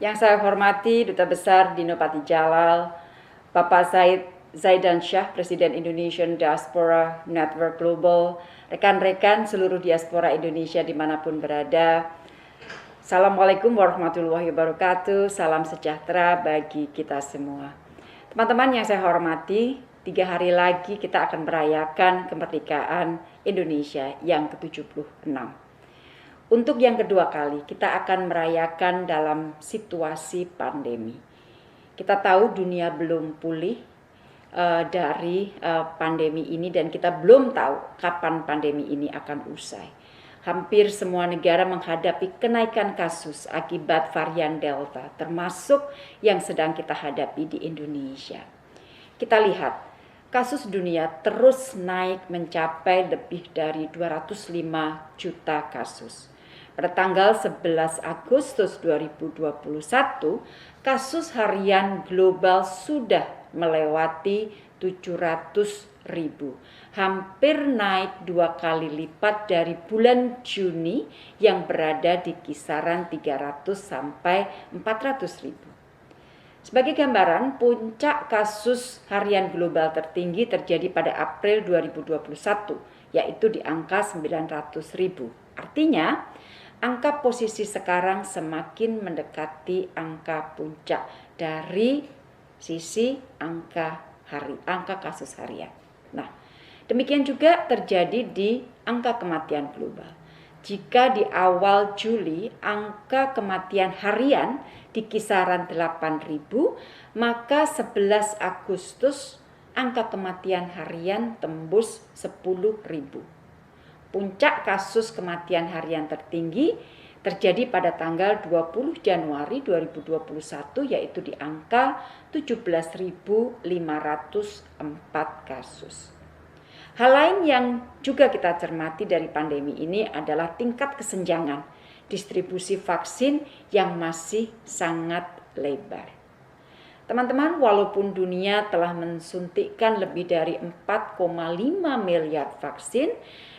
Yang saya hormati Duta Besar Dino Patijalal, Bapak Zaidan Syah, Presiden Indonesian Diaspora Network Global, rekan-rekan seluruh diaspora Indonesia dimanapun berada. Assalamualaikum warahmatullahi wabarakatuh, salam sejahtera bagi kita semua. Teman-teman yang saya hormati, 3 hari lagi kita akan merayakan kemerdekaan Indonesia yang ke-76. Untuk yang kedua kali, kita akan merayakan dalam situasi pandemi. Kita tahu dunia belum pulih dari pandemi ini dan kita belum tahu kapan pandemi ini akan usai. Hampir semua negara menghadapi kenaikan kasus akibat varian Delta, termasuk yang sedang kita hadapi di Indonesia. Kita lihat, kasus dunia terus naik mencapai lebih dari 205 juta kasus. Pada tanggal 11 Agustus 2021, kasus harian global sudah melewati 700.000. Hampir naik 2 kali lipat dari bulan Juni yang berada di kisaran 300 sampai 400.000. Sebagai gambaran, puncak kasus harian global tertinggi terjadi pada April 2021, yaitu di angka 900.000. Artinya, angka posisi sekarang semakin mendekati angka puncak dari sisi angka kasus harian. Nah, demikian juga terjadi di angka kematian global. Jika di awal Juli angka kematian harian di kisaran 8.000, maka 11 Agustus angka kematian harian tembus 10.000. Puncak kasus kematian harian tertinggi terjadi pada tanggal 20 Januari 2021, yaitu di angka 17.504 kasus. Hal lain yang juga kita cermati dari pandemi ini adalah tingkat kesenjangan distribusi vaksin yang masih sangat lebar. Teman-teman, walaupun dunia telah mensuntikkan lebih dari 4,5 miliar vaksin,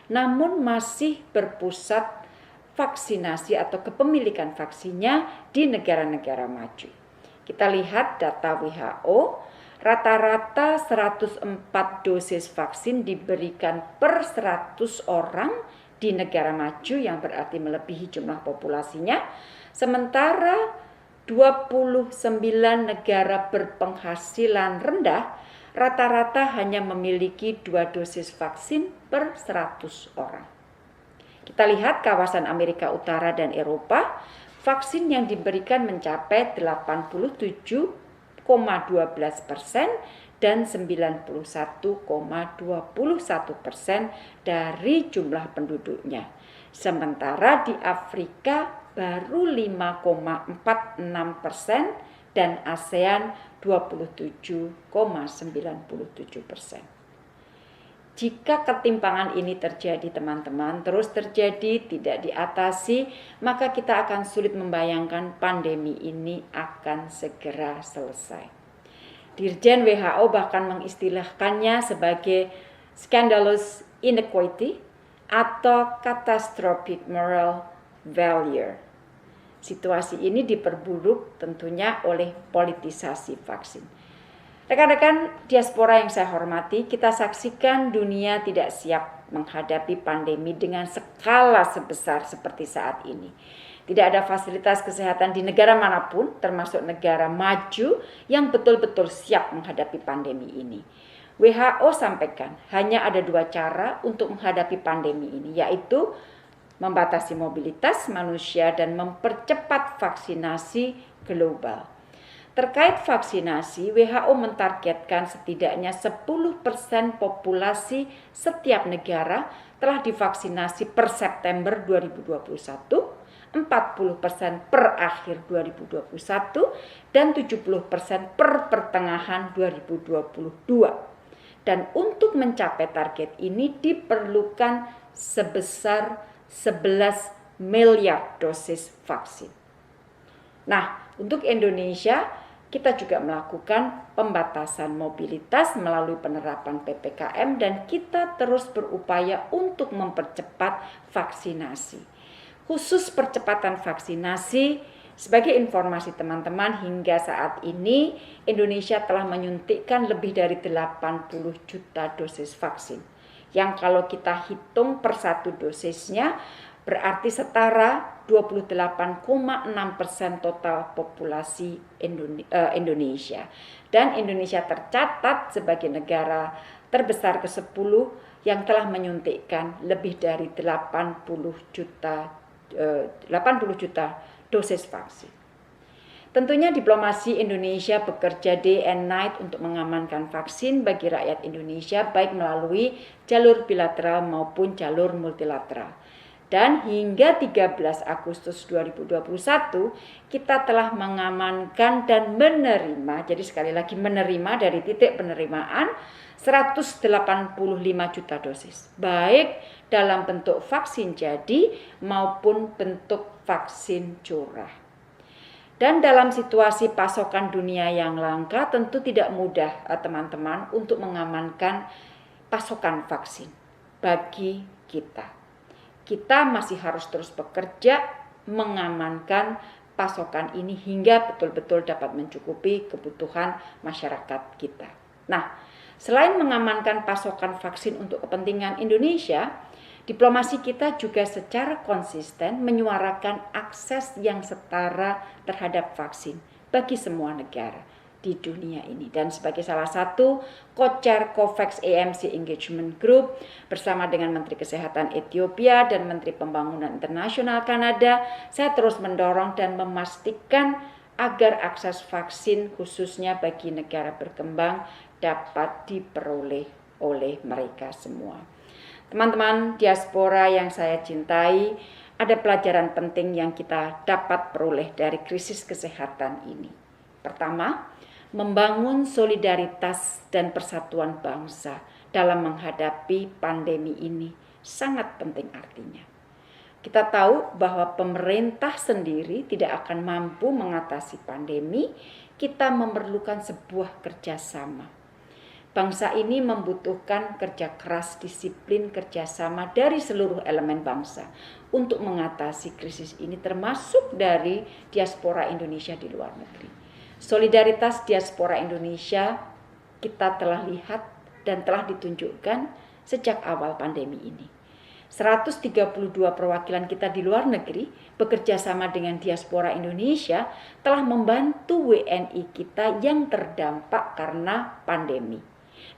namun masih berpusat vaksinasi atau kepemilikan vaksinnya di negara-negara maju. Kita lihat data WHO, rata-rata 104 dosis vaksin diberikan per 100 orang di negara maju yang berarti melebihi jumlah populasinya, sementara 29 negara berpenghasilan rendah rata-rata hanya memiliki 2 dosis vaksin per 100 orang. Kita lihat kawasan Amerika Utara dan Eropa, vaksin yang diberikan mencapai 87,12% dan 91,21% dari jumlah penduduknya. Sementara di Afrika baru 5,46% dan ASEAN 27,97%. Jika ketimpangan ini terjadi teman-teman, terus terjadi, tidak diatasi, maka kita akan sulit membayangkan pandemi ini akan segera selesai. Dirjen WHO bahkan mengistilahkannya sebagai scandalous inequity atau catastrophic moral failure. Situasi ini diperburuk tentunya oleh politisasi vaksin. Rekan-rekan diaspora yang saya hormati, kita saksikan dunia tidak siap menghadapi pandemi dengan skala sebesar seperti saat ini. Tidak ada fasilitas kesehatan di negara manapun, termasuk negara maju, yang betul-betul siap menghadapi pandemi ini. WHO sampaikan hanya ada 2 cara untuk menghadapi pandemi ini, yaitu membatasi mobilitas manusia dan mempercepat vaksinasi global. Terkait vaksinasi, WHO mentargetkan setidaknya 10% populasi setiap negara telah divaksinasi per September 2021, 40% per akhir 2021, dan 70% per pertengahan 2022. Dan untuk mencapai target ini diperlukan sebesar 11 miliar dosis vaksin. Nah, untuk Indonesia, kita juga melakukan pembatasan mobilitas melalui penerapan PPKM dan kita terus berupaya untuk mempercepat vaksinasi. Khusus percepatan vaksinasi, Sebagai informasi teman-teman, hingga saat ini Indonesia telah menyuntikkan lebih dari 80 juta dosis vaksin. Yang kalau kita hitung per satu dosisnya berarti setara 28,6% total populasi Indonesia. Dan Indonesia tercatat sebagai negara terbesar ke-10 yang telah menyuntikkan lebih dari 80 juta dosis vaksin. Tentunya diplomasi Indonesia bekerja day and night untuk mengamankan vaksin bagi rakyat Indonesia baik melalui jalur bilateral maupun jalur multilateral. Dan hingga 13 Agustus 2021 kita telah mengamankan dan menerima, jadi sekali lagi menerima dari titik penerimaan 185 juta dosis, baik dalam bentuk vaksin jadi maupun bentuk vaksin curah. Dan dalam situasi pasokan dunia yang langka tentu tidak mudah teman-teman untuk mengamankan pasokan vaksin bagi kita. Kita masih harus terus bekerja mengamankan pasokan ini hingga betul-betul dapat mencukupi kebutuhan masyarakat kita. Nah, selain mengamankan pasokan vaksin untuk kepentingan Indonesia, diplomasi kita juga secara konsisten menyuarakan akses yang setara terhadap vaksin bagi semua negara di dunia ini. Dan sebagai salah satu co-chair COVAX AMC Engagement Group bersama dengan Menteri Kesehatan Ethiopia dan Menteri Pembangunan Internasional Kanada, saya terus mendorong dan memastikan agar akses vaksin khususnya bagi negara berkembang dapat diperoleh oleh mereka semua. Teman-teman diaspora yang saya cintai, ada pelajaran penting yang kita dapat peroleh dari krisis kesehatan ini. Pertama, membangun solidaritas dan persatuan bangsa dalam menghadapi pandemi ini sangat penting artinya. Kita tahu bahwa pemerintah sendiri tidak akan mampu mengatasi pandemi, kita memerlukan sebuah kerjasama. Bangsa ini membutuhkan kerja keras, disiplin, kerjasama dari seluruh elemen bangsa untuk mengatasi krisis ini, termasuk dari diaspora Indonesia di luar negeri. Solidaritas diaspora Indonesia kita telah lihat dan telah ditunjukkan sejak awal pandemi ini. 132 perwakilan kita di luar negeri bekerja sama dengan diaspora Indonesia telah membantu WNI kita yang terdampak karena pandemi.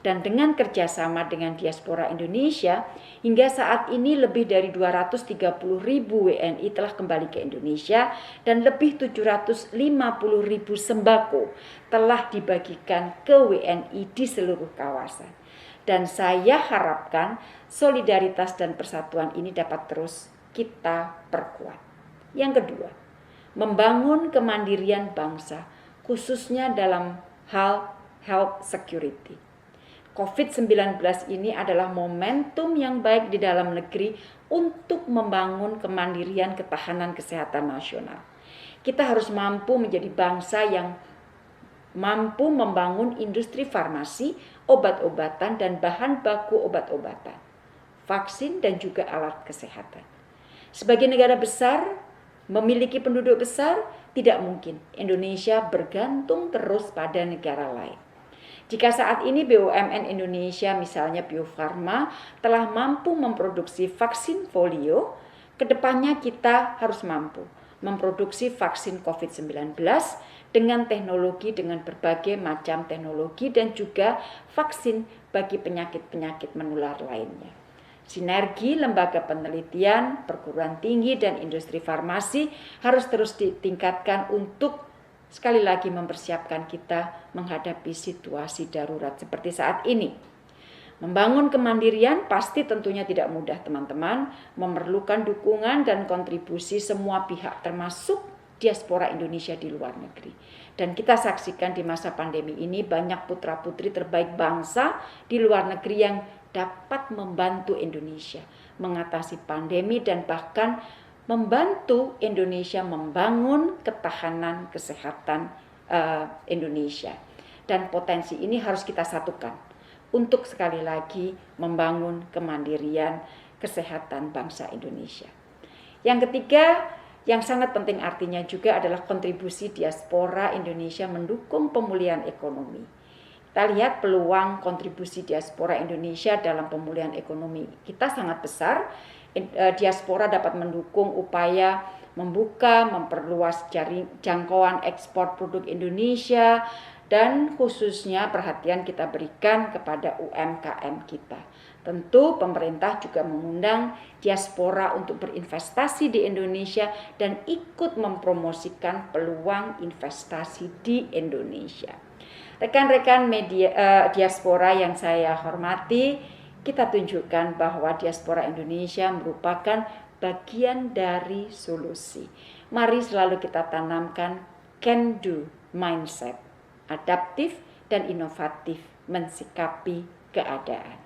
Dan dengan kerjasama dengan diaspora Indonesia, hingga saat ini lebih dari 230.000 WNI telah kembali ke Indonesia dan lebih 750.000 sembako telah dibagikan ke WNI di seluruh kawasan. Dan saya harapkan solidaritas dan persatuan ini dapat terus kita perkuat. Yang kedua, membangun kemandirian bangsa, khususnya dalam hal health security. COVID-19 ini adalah momentum yang baik di dalam negeri untuk membangun kemandirian ketahanan kesehatan nasional. Kita harus mampu menjadi bangsa yang mampu membangun industri farmasi, obat-obatan dan bahan baku obat-obatan, vaksin dan juga alat kesehatan. Sebagai negara besar, memiliki penduduk besar, tidak mungkin Indonesia bergantung terus pada negara lain. Jika saat ini BUMN Indonesia misalnya Bio Farma telah mampu memproduksi vaksin polio, kedepannya kita harus mampu memproduksi vaksin COVID-19 dengan teknologi, dengan berbagai macam teknologi dan juga vaksin bagi penyakit-penyakit menular lainnya. Sinergi lembaga penelitian, perguruan tinggi dan industri farmasi harus terus ditingkatkan untuk sekali lagi mempersiapkan kita menghadapi situasi darurat seperti saat ini. Membangun kemandirian pasti tentunya tidak mudah teman-teman, memerlukan dukungan dan kontribusi semua pihak termasuk diaspora Indonesia di luar negeri. Dan kita saksikan di masa pandemi ini banyak putra-putri terbaik bangsa di luar negeri yang dapat membantu Indonesia mengatasi pandemi dan bahkan membantu Indonesia membangun ketahanan kesehatan Indonesia. Dan potensi ini harus kita satukan untuk sekali lagi membangun kemandirian kesehatan bangsa Indonesia. Yang ketiga, Yang sangat penting artinya juga adalah kontribusi diaspora Indonesia mendukung pemulihan ekonomi. Kita lihat peluang kontribusi diaspora Indonesia dalam pemulihan ekonomi kita sangat besar. Diaspora dapat mendukung upaya membuka, memperluas jangkauan ekspor produk Indonesia, dan khususnya perhatian kita berikan kepada UMKM kita. Tentu pemerintah juga mengundang diaspora untuk berinvestasi di Indonesia dan ikut mempromosikan peluang investasi di Indonesia. Rekan-rekan media diaspora yang saya hormati, kita tunjukkan bahwa diaspora Indonesia merupakan bagian dari solusi. Mari selalu kita tanamkan can do mindset, adaptif dan inovatif mensikapi keadaan.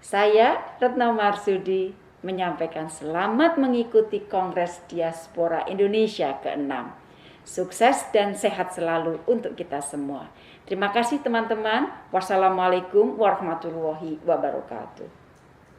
Saya, Retno Marsudi, menyampaikan selamat mengikuti Kongres Diaspora Indonesia ke-6. Sukses dan sehat selalu untuk kita semua. Terima kasih teman-teman. Wassalamualaikum warahmatullahi wabarakatuh.